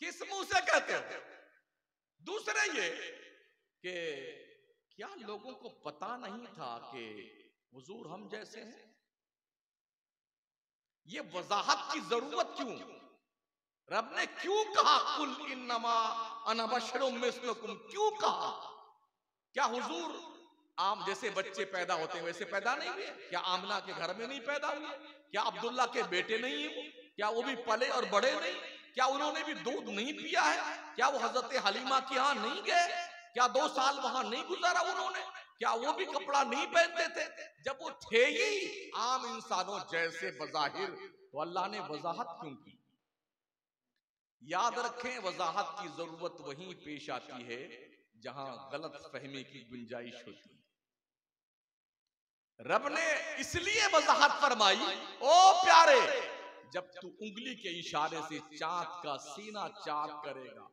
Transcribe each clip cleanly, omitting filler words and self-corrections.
किस मुंह से कहते हो? दूसरे ये कि क्या लोगों को पता नहीं था कि हुजूर हम जैसे हैं? ये वजाहत की जरूरत क्यों? रब ने क्यों कहा कुल इन्नमा अना बशरुम मिस्लुकुम? क्यों कहा? क्या हुजूर आम जैसे बच्चे पैदा होते हैं वैसे पैदा नहीं हुए? क्या आमना के घर में नहीं पैदा हुए? क्या अब्दुल्ला के बेटे नहीं है वो? क्या वो भी पले और बड़े नहीं? क्या उन्होंने भी दूध नहीं पिया है? क्या वो हजरत हलीमा के यहाँ नहीं गए? क्या 2 साल वहां नहीं गुजारा उन्होंने? क्या वो भी कपड़ा नहीं पहनते थे? जब वो थे ही आम इंसानों जैसे बजाहिर, तो अल्लाह ने वजाहत क्यों की? याद रखें, वजाहत की जरूरत वहीं पेश आती है जहां गलत फहमी की गुंजाइश होती है। रब ने इसलिए वजाहत फरमाई, ओ प्यारे, जब तू उंगली के इशारे से चांद का सीना चाक करेगा,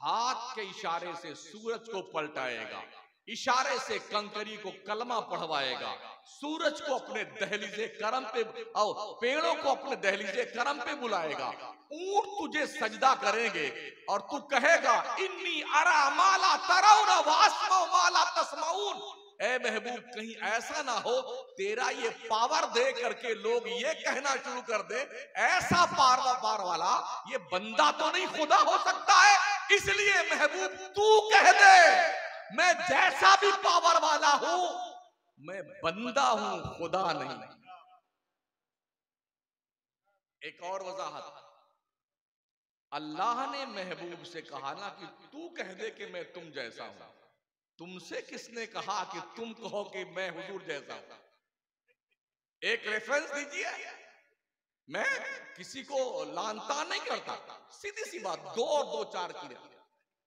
हाथ के इशारे से सूरज को पलटाएगा, इशारे से कंकरी को कलमा पढ़वाएगा, सूरज को अपने दहलीजे करम पे और पेड़ों को अपने दहलीजे करम पे बुलाएगा, ऊंट तुझे सजदा करेंगे और तू कहेगा इन्नी अरा माला तराउना वास्मा माला तस्माउन। ए महबूब, कहीं ऐसा ना हो तेरा ये पावर दे करके लोग ये कहना शुरू कर दे ऐसा पार वाला ये बंदा तो नहीं खुदा हो सकता है, इसलिए महबूब तू कह दे मैं जैसा भी पावर वाला हूं मैं बंदा हूं, खुदा नहीं। एक और वजाहत, अल्लाह ने महबूब से कहा ना कि तू कह दे कि मैं तुम जैसा हूं। तुमसे किसने कहा कि तुम कहो कि मैं हुजूर जैसा हूं? एक रेफरेंस दीजिए। मैं किसी को लानता नहीं करता, सीधी सी बात, 2 और 2 4 की।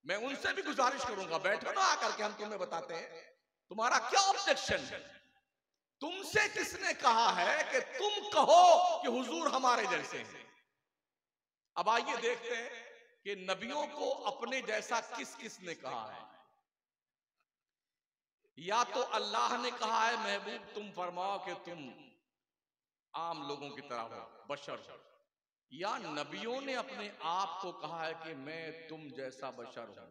मैं उनसे भी गुजारिश करूंगा, बैठो ना आकर के, हम तुम्हें बताते हैं तुम्हारा क्या ऑब्जेक्शन है। तुमसे किसने कहा है कि तुम कहो कि हुजूर हमारे जैसे हैं? अब आइए देखते हैं कि नबियों को अपने जैसा किस किसने कहा है। या तो अल्लाह ने कहा है महबूब तुम फरमाओ कि तुम आम लोगों की तरह हो, बशर हो, या नबियों ने अपने आप को कहा है कि मैं तुम जैसा बशर हूं,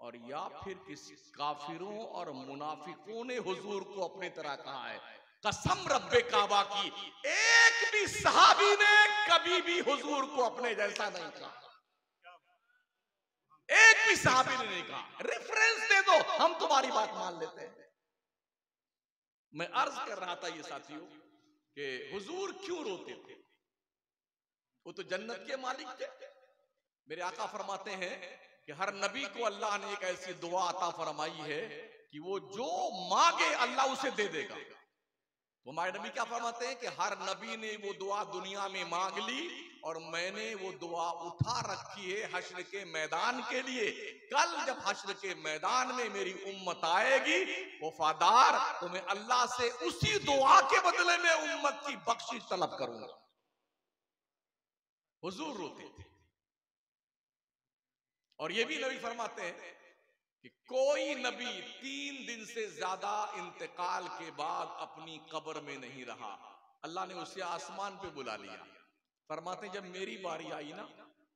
और या फिर किसी काफिरों और मुनाफिकों ने हुजूर को अपनी तरह कहा है। कसम रब्बे काबा की, एक भी सहाबी ने कभी भी हुजूर को अपने जैसा नहीं कहा, एक भी सहाबी ने नहीं कहा। रेफरेंस दे दो, हम तुम्हारी बात मान लेते हैं। मैं अर्ज कर रहा था ये साथियों कि हुजूर क्यों रोते थे? वो तो जन्नत के मालिक थे। मेरे आका फरमाते हैं कि हर नबी को अल्लाह ने एक ऐसी दुआ अता फरमाई है कि वो जो मांगे अल्लाह उसे दे देगा। तो हमारे नबी क्या फरमाते हैं कि हर नबी ने वो दुआ दुनिया में मांग ली और मैंने वो दुआ उठा रखी है हश्र के मैदान के लिए। कल जब हश्र के मैदान में मेरी उम्मत आएगी वफादार, तो मैं अल्लाह से उसी दुआ के बदले में उम्मत की बख्शिश तलब करूंगा। हुजूर रोते थे। और ये भी नबी फरमाते हैं कि कोई नबी 3 दिन से ज्यादा इंतकाल के बाद अपनी कब्र में नहीं रहा। अल्लाह ने उसे आसमान पे बुला लिया। फरमाते जब मेरी बारी आई ना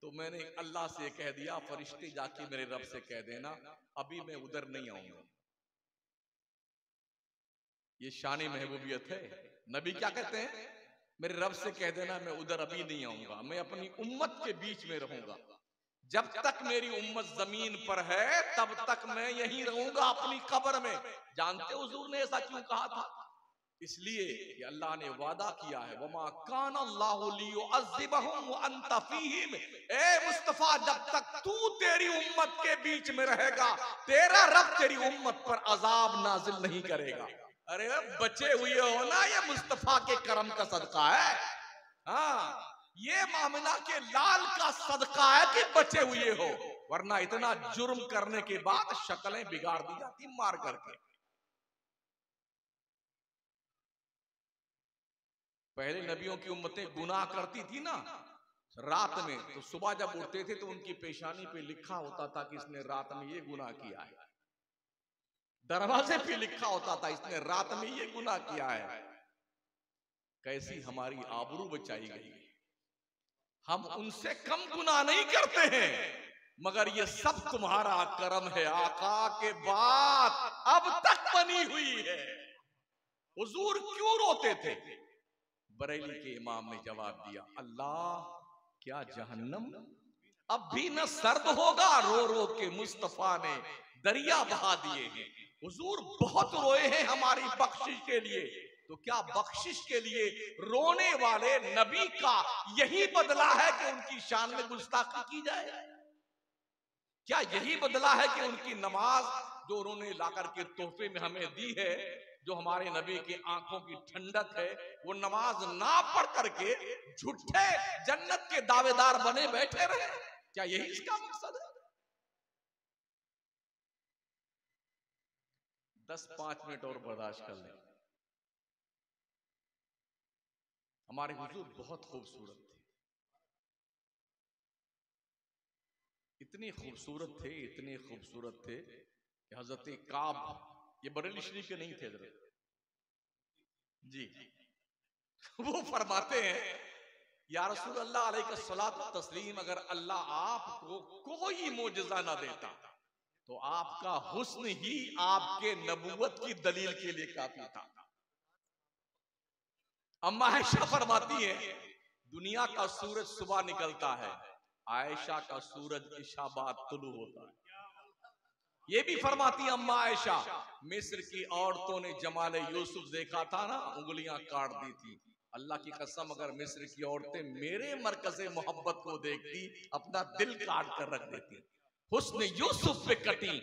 तो मैंने अल्लाह से कह दिया फरिश्ते जाके मेरे रब से कह देना अभी मैं उधर नहीं आऊंगा। ये शान महबूबियत है। नबी क्या कहते हैं? मेरे रब से कह देना मैं उधर अभी नहीं आऊंगा, मैं अपनी उम्मत के बीच में रहूंगा। जब तक मेरी उम्मत जमीन पर है तब तक मैं यहीं रहूंगा अपनी कब्र में। जानते हो हुजूर ने ऐसा क्यों कहा था? इसलिए कि अल्लाह ने वादा किया है वमा कान अल्लाहु लियुअज़्ज़िबहुम व अंत फीहिम। ए मुस्तफा, जब तक तू तेरी उम्मत के बीच में रहेगा तेरा रब तेरी उम्मत पर अजाब नाजिल नहीं करेगा। अरे बचे हुए हो ना, ये मुस्तफा के करम का सदका है। हाँ, ये मामला के लाल का सदका है कि बचे हुए हो, वरना इतना जुर्म करने के बाद शक्लें बिगाड़ दी जाती मार करके। पहले नबियों की उम्मतें गुनाह करती थी ना रात में, तो सुबह जब उठते थे तो उनकी पेशानी पे लिखा होता था कि इसने रात में ये गुनाह किया है। दरवाजे पे लिखा होता था इसने रात में ये गुनाह किया है। कैसी हमारी आबरू बचाई गई। हम उनसे कम गुनाह नहीं करते हैं, मगर ये सब तुम्हारा करम है आका के बाद अब तक बनी हुई है। हुजूर क्यों रोते थे? बरेली के इमाम ने जवाब दिया, अल्लाह क्या जहन्नम अब भी न सर्द होगा? रो रो के मुस्तफा ने दरिया बहा दिए हैं। हुजूर बहुत रोए हैं हमारी बख्शिश के लिए, तो क्या बख्शिश के लिए रोने वाले नबी का यही बदला है कि उनकी शान में गुस्ताखी की जाए? क्या यही बदला है कि उनकी नमाज जो उन्होंने लाकर के तोहफे में हमें दी है, जो हमारे नबी की आंखों की ठंडक है, वो नमाज ना पढ़ करके झूठे जन्नत के दावेदार बने बैठे रहे? क्या यही इसका मकसद है? 10-5 मिनट और बर्दाश्त कर लें। हमारे हुजूर बहुत खूबसूरत थे, इतने खूबसूरत थे, इतने खूबसूरत थे कि हजरत काब, ये बरेली शरीफ के नहीं थे हजरत जी, वो फरमाते हैं, या रसूल अल्लाह अलैहिस्सलातु तस्लीम, अगर अल्लाह आपको कोई मोजज़ा ना देता तो आपका हुस्न ही आपके नबूवत की दलील के लिए काफी था। अम्मा आयशा फरमाती है, दुनिया का सूरज सुबह निकलता है, आयशा का सूरज इशा बाद तुलू होता है। ये भी फरमाती अम्मा आयशा, मिस्र की औरतों ने जमाले यूसुफ देखा था ना, उंगलियां काट दी थी। अल्लाह की कसम, अगर मिस्र की औरतें मेरे मरकज़े मोहब्बत को देखती, अपना दिल काट कर रख देती। हुस्न यूसुफ पे कटी,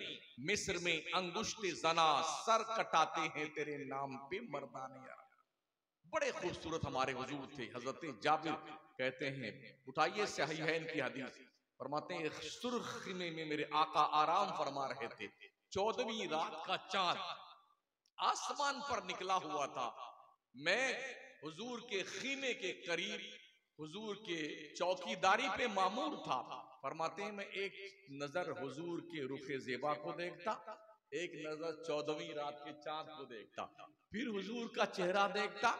मिस्र में अंगुष्ठ जना, सर कटाते हैं तेरे नाम पे मर्दाने यार। बड़े खूबसूरत हमारे हुजूर थे। हजरत जाबिर कहते हैं, उठाइए सही है इनकी हदीस, फरमाते हैं, सुर्ख खीमे में मेरे आका आराम फरमा रहे थे, 14वीं रात का चांद आसमान पर निकला हुआ था। मैं हुजूर के खीमे के करीब हुजूर के चौकीदारी पे मामूर था। फरमाते हैं, मैं एक नजर हुजूर के रुखे ज़ेबा को देखता, एक नजर 14वीं रात के चांद को देखता, फिर हुजूर का चेहरा देखता,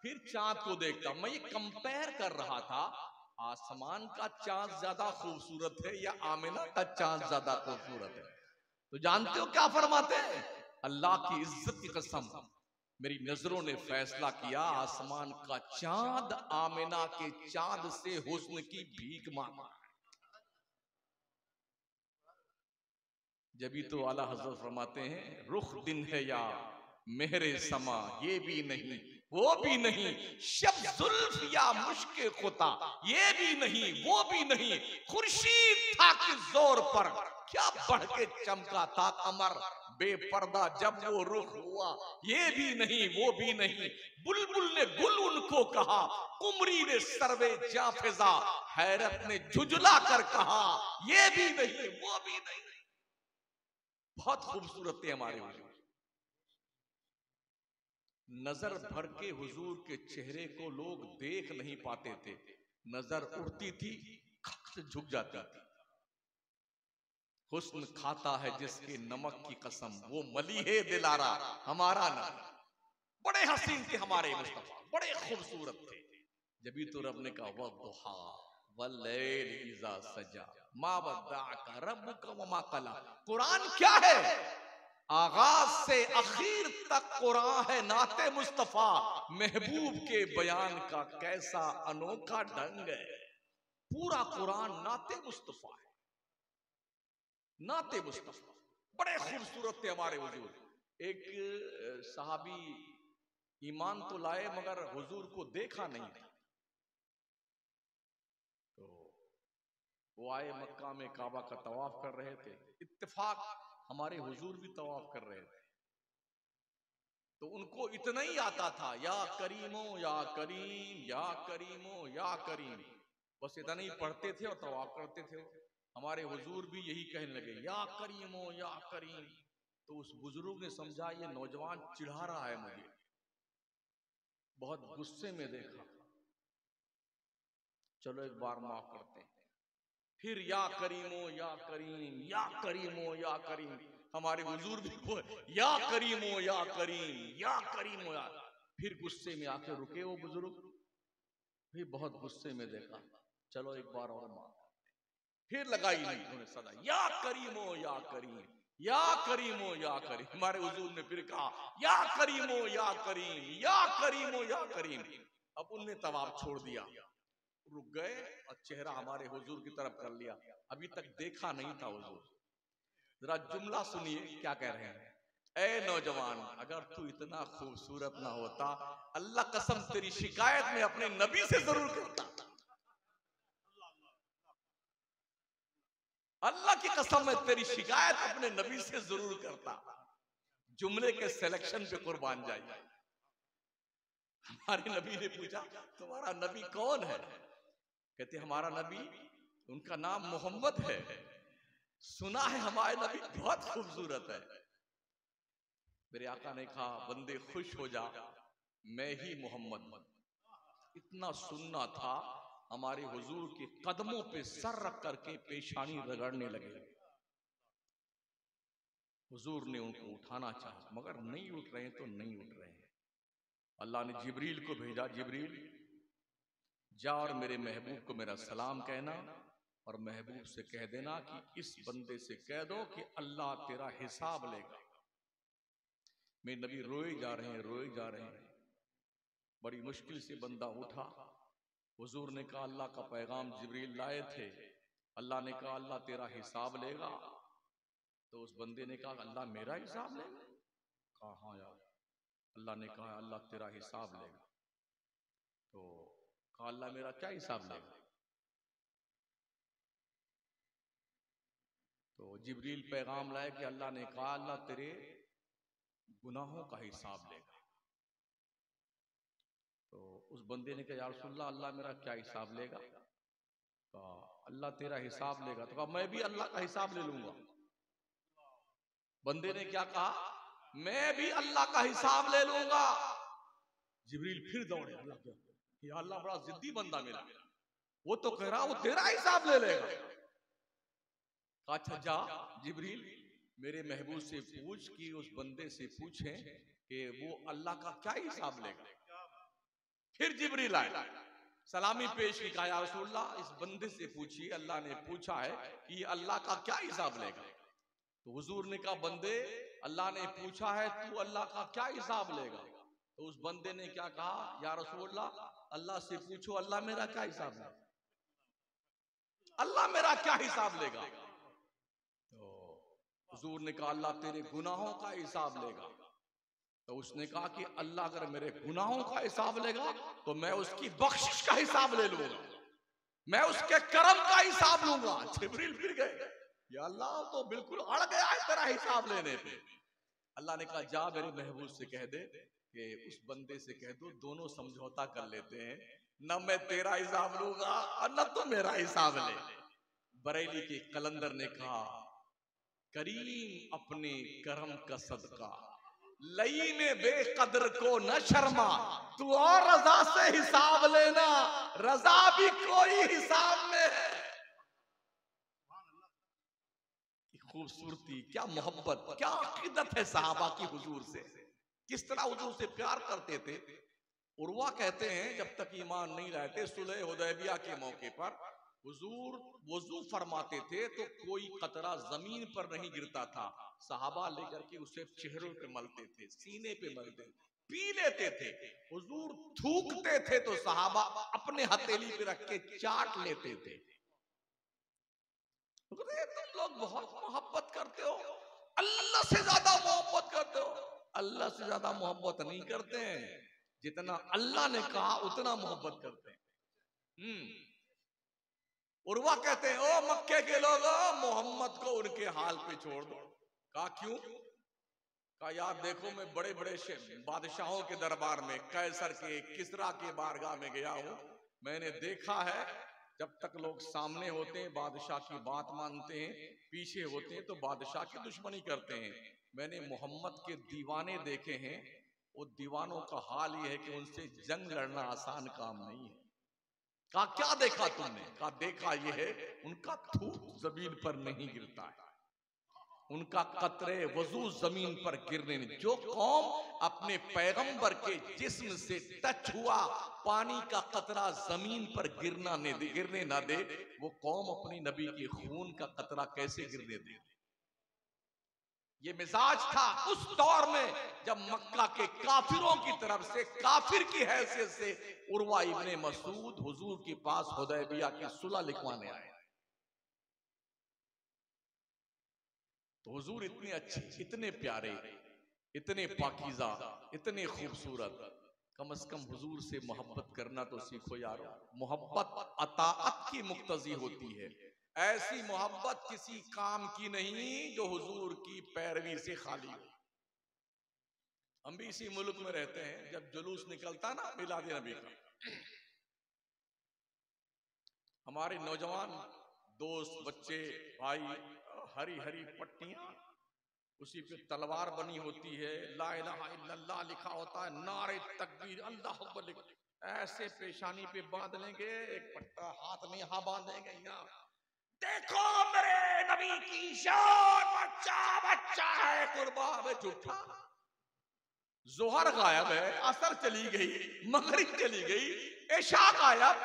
फिर चांद को देखता। मैं ये कंपेयर कर रहा था, आसमान का चांद ज्यादा खूबसूरत है या आमिना का चांद ज्यादा खूबसूरत है? तो जानते हो क्या फरमाते हैं? अल्लाह की इज्जत की कसम, मेरी नजरों ने फैसला किया, आसमान का चांद आमिना के चांद से हुस्न की भीख मांगा। जभी तो आला हजरत फरमाते हैं, रुख दिन है या मेहरे समा, ये भी नहीं वो भी नहीं, शब जुल्फ या मुश्के खुता, ये भी नहीं वो भी नहीं, खुर्शीद था कि जोर पर क्या बढ़ के चमका था कमर, बेपर्दा जब वो रुख हुआ, ये भी नहीं वो भी नहीं, बुलबुल ने गुल उनको कहा, कुमरी ने सर्वे जाफिजा, हैरत ने झुझला कर कहा, ये भी नहीं वो भी नहीं। बहुत खूबसूरत थे हमारे हुजूर। नजर भर के हुजूर के चेहरे को लोग देख नहीं पाते थे, नजर उड़ती थी, खट से झुक जाती थी। हुस्न खाता है जिसके नमक की कसम, वो मलीहे दिलारा हमारा नाम। बड़े हसीन थे हमारे मुस्तफा, बड़े खूबसूरत थे। जभी तो रब ने कहा, वद्दुहा वल्लैल इज़ा सजा मा वद्दअका रब्बुका वमा कला। कुरान क्या है? आगाज से आखिर तक कुरान है नाते मुस्तफा, महबूब के बयान का कैसा अनोखा ढंग है। पूरा कुरान नाते मुस्तफा है, नाते मुस्तफा। बड़े खूबसूरत थे हमारे हुजूर। एक सहाबी ईमान तो लाए मगर हुजूर को देखा नहीं था, तो वो आए, मक्का में काबा का तवाफ कर रहे थे, इत्तेफाक हमारे हुजूर भी तवाफ कर रहे थे, तो उनको इतना ही आता था, या करीमो या करीम या करीमो या करीम, बस इतना ही पढ़ते थे और तवाफ करते थे। हमारे हुजूर भी यही कहने लगे, या करीमो या करीम। तो उस बुजुर्ग ने समझा ये नौजवान चिढ़ा रहा है मुझे, बहुत गुस्से में देखा, चलो एक बार माफ करते हैं। फिर या करीमो या करीम या करीमो या करीम, हमारे हुजूर भी या करीमो या करीम या करीमो या। फिर गुस्से में आके रुके वो बुजुर्ग, भी बहुत गुस्से में देखा, चलो एक बार और मार। फिर लगाई नहीं उन्होंने सदा, या करीमो या करीम, या करीमो या करीम। हमारे हुजूर ने फिर कहा या करीमो या करीम, या करीमो या करीम। अब उनने तवाफ छोड़ दिया, रुक गए और चेहरा हमारे हुजूर की तरफ कर लिया। अभी तक देखा नहीं था हुजूर। जरा जुमला सुनिए क्या कह रहे हैं। ए नौजवान, अगर तू इतना खूबसूरत ना होता, अल्लाह कसम तेरी शिकायत में अपने नबी से जरूर करता। अल्लाह की कसम में तेरी शिकायत अपने नबी से जरूर करता। जुमले के सिलेक्शन पे कुर्बान जाइए। हमारे नबी ने पूछा तुम्हारा नबी कौन है? कहते हमारा नबी, उनका नाम मोहम्मद है। सुना है हमारे नबी बहुत खूबसूरत है। मेरे आका ने कहा बंदे खुश हो जा, मैं ही मोहम्मद। इतना सुनना था, हमारे हुजूर के कदमों पे सर रख करके पेशानी रगड़ने लगे। हुजूर ने उनको उठाना चाहा मगर नहीं उठ रहे तो नहीं उठ रहे हैं। अल्लाह ने जिब्रील को भेजा, जिब्रील जा और मेरे महबूब को मेरा सलाम कहना और महबूब से कह देना कि इस बंदे से कह दो कि अल्लाह तेरा हिसाब लेगा। मेरे नबी रोए जा रहे हैं, रोए जा रहे हैं। बड़ी मुश्किल से बंदा उठा। हुजूर ने कहा अल्लाह का पैगाम जिब्रील लाए थे। अल्लाह ने कहा अल्लाह तेरा हिसाब लेगा। तो उस बंदे ने कहा अल्लाह मेरा हिसाब लेगा? कहा हाँ यार। अल्लाह ने कहा अल्लाह तेरा हिसाब लेगा। तो कहा अल्लाह मेरा क्या हिसाब लेगा? तो जिब्रील पैगाम लाए कि अल्लाह ने कहा अल्लाह तेरे गुनाहों का हिसाब लेगा। तो उस बंदे ने कहा या रसूलल्लाह अल्लाह मेरा क्या हिसाब लेगा? कहा अल्लाह तेरा हिसाब लेगा। तो कहा मैं भी अल्लाह का हिसाब ले लूंगा। बंदे ने क्या कहा? मैं भी अल्लाह का हिसाब ले लूंगा। जिब्रील फिर दौड़े, अल्लाह क्या, या अल्लाह बड़ा जिद्दी बंदा मिला, वो तो कह रहा वो तेरा हिसाब ले लेगा। अच्छा जा जिब्रील मेरे महबूब से पूछ कि उस बंदे से पूछें कि वो अल्लाह का क्या हिसाब लेगा। फिर जिब्रील आए, सलामी पेश की, कहा या रसूलल्लाह इस बंदे से पूछिए, अल्लाह ने पूछा है कि अल्लाह का क्या हिसाब लेगा। तो हुजूर ने कहा बंदे अल्लाह ने पूछा है तू अल्लाह का क्या हिसाब लेगा। तो उस बंदे ने क्या कहा, या रसूलल्लाह अल्लाह से पूछो अल्लाह मेरा क्या हिसाब लेगा, अल्लाह मेरा क्या हिसाब लेगा। तो हुजूर ने कहा अल्लाह तेरे गुनाहों का हिसाब लेगा। तो उसने कहा कि अल्लाह अगर मेरे गुनाहों का हिसाब लेगा तो मैं उसकी बख्शिश का हिसाब ले लूंगा, मैं उसके करम का हिसाब लूंगा। जिब्रील फिर गए, या अल्लाह तो बिल्कुल अड़ गया है तेरा हिसाब लेने पे। अल्लाह ने कहा जा मेरे महबूब से कह दे कि उस बंदे से कह दो दोनों समझौता कर लेते हैं, न मैं तेरा हिसाब लूंगा और न तू मेरा हिसाब ले। बरेली के कलंदर ने कहा करीम अपने करम का सदका लई में बेकदर को न शर्मा, तू और रजा से हिसाब लेना, रजा भी कोई हिसाब में है। खूबसूरती, क्या मोहब्बत, क्या अकीदत है सहाबा की हुजूर से, किस तरह हुजूर से प्यार करते थे। उर्वा कहते हैं जब तक ईमान नहीं लाते सुलह हुदैबिया के मौके पर हुजूर वजू फरमाते थे तो कोई कतरा जमीन पर नहीं गिरता था, सहाबा लेकर के उसे चेहरों पे मलते थे, सीने पे मलते, पी लेते थे। हुजूर थूकते थे तो सहाबा अपने हथेली पे रख के चाट लेते थे। तुम लोग बहुत मोहब्बत करते हो, अल्लाह से ज्यादा मोहब्बत करते हो। अल्लाह से ज्यादा मोहब्बत नहीं करते हैं, जितना अल्लाह ने कहा उतना मोहब्बत करते हैं। उर्वा कहते हैं ओ मक्के के लोग मोहम्मद को उनके हाल पे छोड़ दो। कहा क्यों? कहा यार देखो मैं बड़े बड़े बादशाहों के दरबार में कैसर के किसरा के बारगाह में गया हूं, मैंने देखा है जब तक लोग सामने होते हैं बादशाह की बात मानते हैं, पीछे होते हैं तो बादशाह की दुश्मनी करते हैं। मैंने मोहम्मद के दीवाने देखे हैं, वो दीवानों का हाल ये है कि उनसे जंग लड़ना आसान काम नहीं है। कहा क्या देखा तुमने? कहा देखा ये है उनका थूक जमीन पर नहीं गिरता है, उनका कतरे वजू जमीन पर गिरने नहीं। जो कौम अपने पैगंबर के जिस्म से टच हुआ, पानी का कतरा जमीन पर गिरने ना दे, वो कौम अपनी नबी के खून का कतरा कैसे गिरने दे। ये मिजाज था उस दौर में जब मक्का के काफिरों की तरफ से, काफिर की हैसियत से उर्वा इब्ने मसूद हुजूर के पास हुदैबिया की सुलह लिखवाने आए। तो हुजूर इतने अच्छे, इतने प्यारे, इतने पाकीज़ा, इतने खूबसूरत, कम से कम हुजूर से मोहब्बत करना तो सीखो यारो। मोहब्बत अताअत की मुक्तजी होती है। ऐसी मोहब्बत किसी काम की नहीं जो हुजूर की पैरवी से खाली हो। हम भी इसी मुल्क में रहते हैं, जब जुलूस निकलता ना मिलाद नबी का, हमारे नौजवान दोस्त, बच्चे, भाई, हरी हरी पट्टियां, उसी पे तलवार बनी होती है, ला इलाहा इल्लल्लाह लिखा होता है, नारे तकबीर, अल्लाह अकबर, ऐसे पेशानी पे बांध लेंगे, एक पट्टा हाथ में यहां बांधेंगे, यहाँ देखो मेरे नबी की शान, बच्चा बच्चा है कुर्बान में झूठा। जोहर गायब है, असर चली गई, मगरिब चली गई, इशा गायब।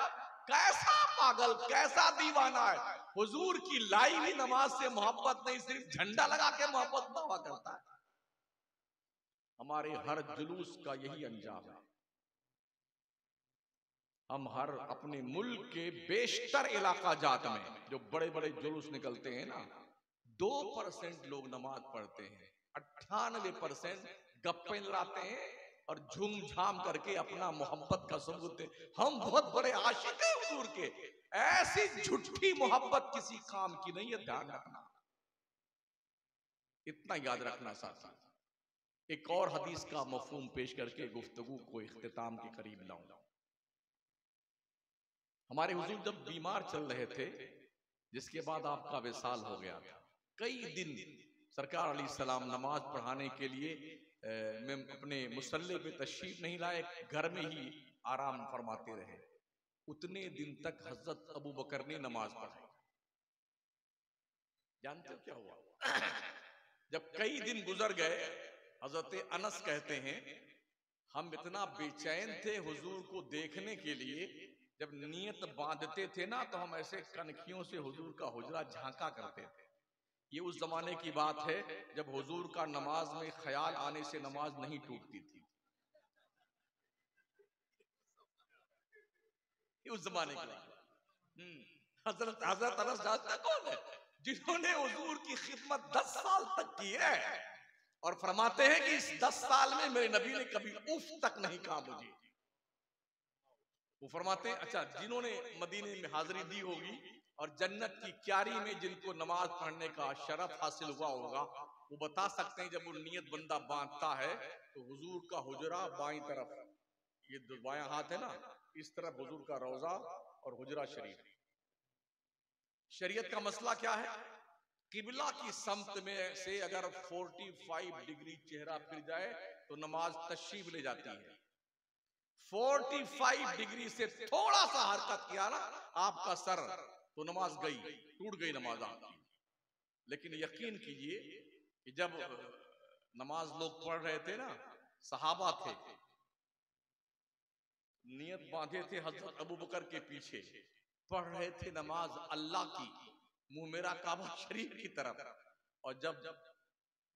कैसा पागल, कैसा दीवाना है। हुजूर की लाई हुई नमाज से मोहब्बत नहीं, सिर्फ झंडा लगा के मोहब्बत दावा करता है। हमारे हर जुलूस का यही अंजाम है। हम हर अपने मुल्क के बेशतर इलाका जात में जो बड़े बड़े जुलूस निकलते हैं ना, 2% लोग नमाज पढ़ते हैं, 98% गप्पे लड़ाते हैं और झूम झाम करके अपना मोहब्बत का सबूत देते। हम बहुत बड़े आशिक हैं हुजूर के। ऐसी झूठी मोहब्बत किसी काम की नहीं है, ध्यान रखना, इतना याद रखना साथी। एक और हदीस का मफहूम पेश करके गुफ्तगू को इख्तिताम के करीब लाऊंगा। हमारे हुजूर जब बीमार चल रहे थे, जिसके बाद आपका विसाल हो गया था, कई दिन सरकार अलैहिस्सलाम नमाज पढ़ाने के लिए मैं अपने मुसल्ले पे तशरीफ नहीं लाए, घर में ही आराम फरमाते रहे। उतने दिन तक हजरत अबू बकर ने नमाज पढ़ाई। जानते हो क्या हुआ? जब कई दिन गुजर गए, हजरत अनस कहते हैं हम इतना बेचैन थे हुजूर को देखने के लिए, जब नियत बांधते थे ना तो हम ऐसे कनखियों से हुजूर का हुजरा झांका करते थे। ये उस जमाने की बात है जब हुजूर का नमाज में ख्याल आने से नमाज नहीं टूटती थी। ये उस जमाने की बात। हजरत अनस जानता कौन है? जिन्होंने हुजूर की खिदमत 10 साल तक की है और फरमाते हैं कि इस 10 साल में मेरे नबी ने कभी उफ तक नहीं कहा मुझे। वो फरमाते हैं, अच्छा, जिन्होंने मदीने में हाजिरी दी होगी और जन्नत की क्यारी में जिनको नमाज पढ़ने का शरफ हासिल हुआ होगा, वो बता सकते हैं जब वो नियत बंदा बांधता है तो हुजूर का हुजरा बाईं तरफ, ये बायां हाथ है ना, इस तरफ हुजूर का रोजा और हुजरा शरीफ। शरीयत का मसला क्या है? किबला की समत में से अगर 45 डिग्री चेहरा फिर जाए तो नमाज तशरीफ ले जाती है। 45 डिग्री से थोड़ा सा हरकत किया ना आपका सर, तो नमाज गई, टूट गई नमाज आपकी। लेकिन यकीन कीजिए कि जब नमाज लोग पढ़ रहे थे ना, सहाबा थे, नियत बांधे थे हजरत अबू बकर के पीछे, पढ़ रहे थे नमाज अल्लाह की, मुंह मेरा काबा शरीफ की तरफ, और जब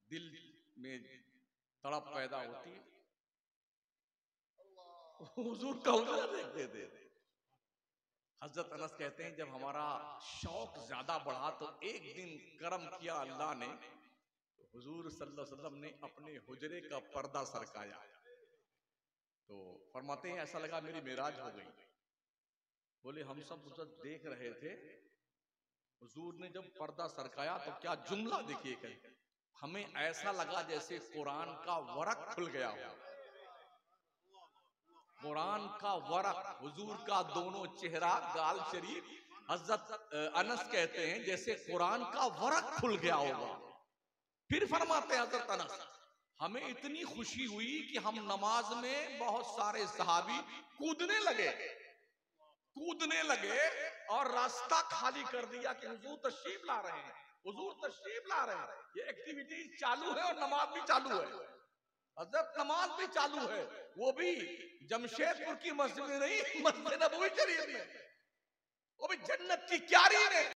दिल में तड़प पैदा होती हुजूर का हुजरा देखते थे। हजरत अनस कहते हैं जब हमारा शौक ज्यादा बढ़ा तो एक दिन करम किया अल्लाह ने, तो हुजूर सल्लल्लाहु अलैहि वसल्लम ने अपने हुजरे का पर्दा सरकाया। तो फरमाते हैं ऐसा लगा मेरी मेराज हो गई। बोले हम सब उस वक्त देख रहे थे, हुजूर ने जब पर्दा सरकाया तो क्या जुमला देखिए, कहीं हमें ऐसा लगा जैसे कुरान का वरक खुल गया हो। कुरान का वरक, हुजूर का दोनों चेहरा, गाल शरीफ, हजरत अनस कहते हैं जैसे कुरान का वरक खुल गया होगा। फिर फरमाते हैं हजरत अनस, हमें इतनी खुशी हुई कि हम नमाज में बहुत सारे सहाबी कूदने लगे और रास्ता खाली कर दिया कि हुजूर तशरीफ ला रहे हैं। हुजूर तशरीफ ला रहे हैं, ये एक्टिविटीज चालू है और नमाज भी चालू है। हजरत नमाज भी चालू है, वो भी जमशेदपुर की मस्जिद में नहीं, मस्जिद नबवी शरीफ में, वो भी जन्नत की क्यारी में।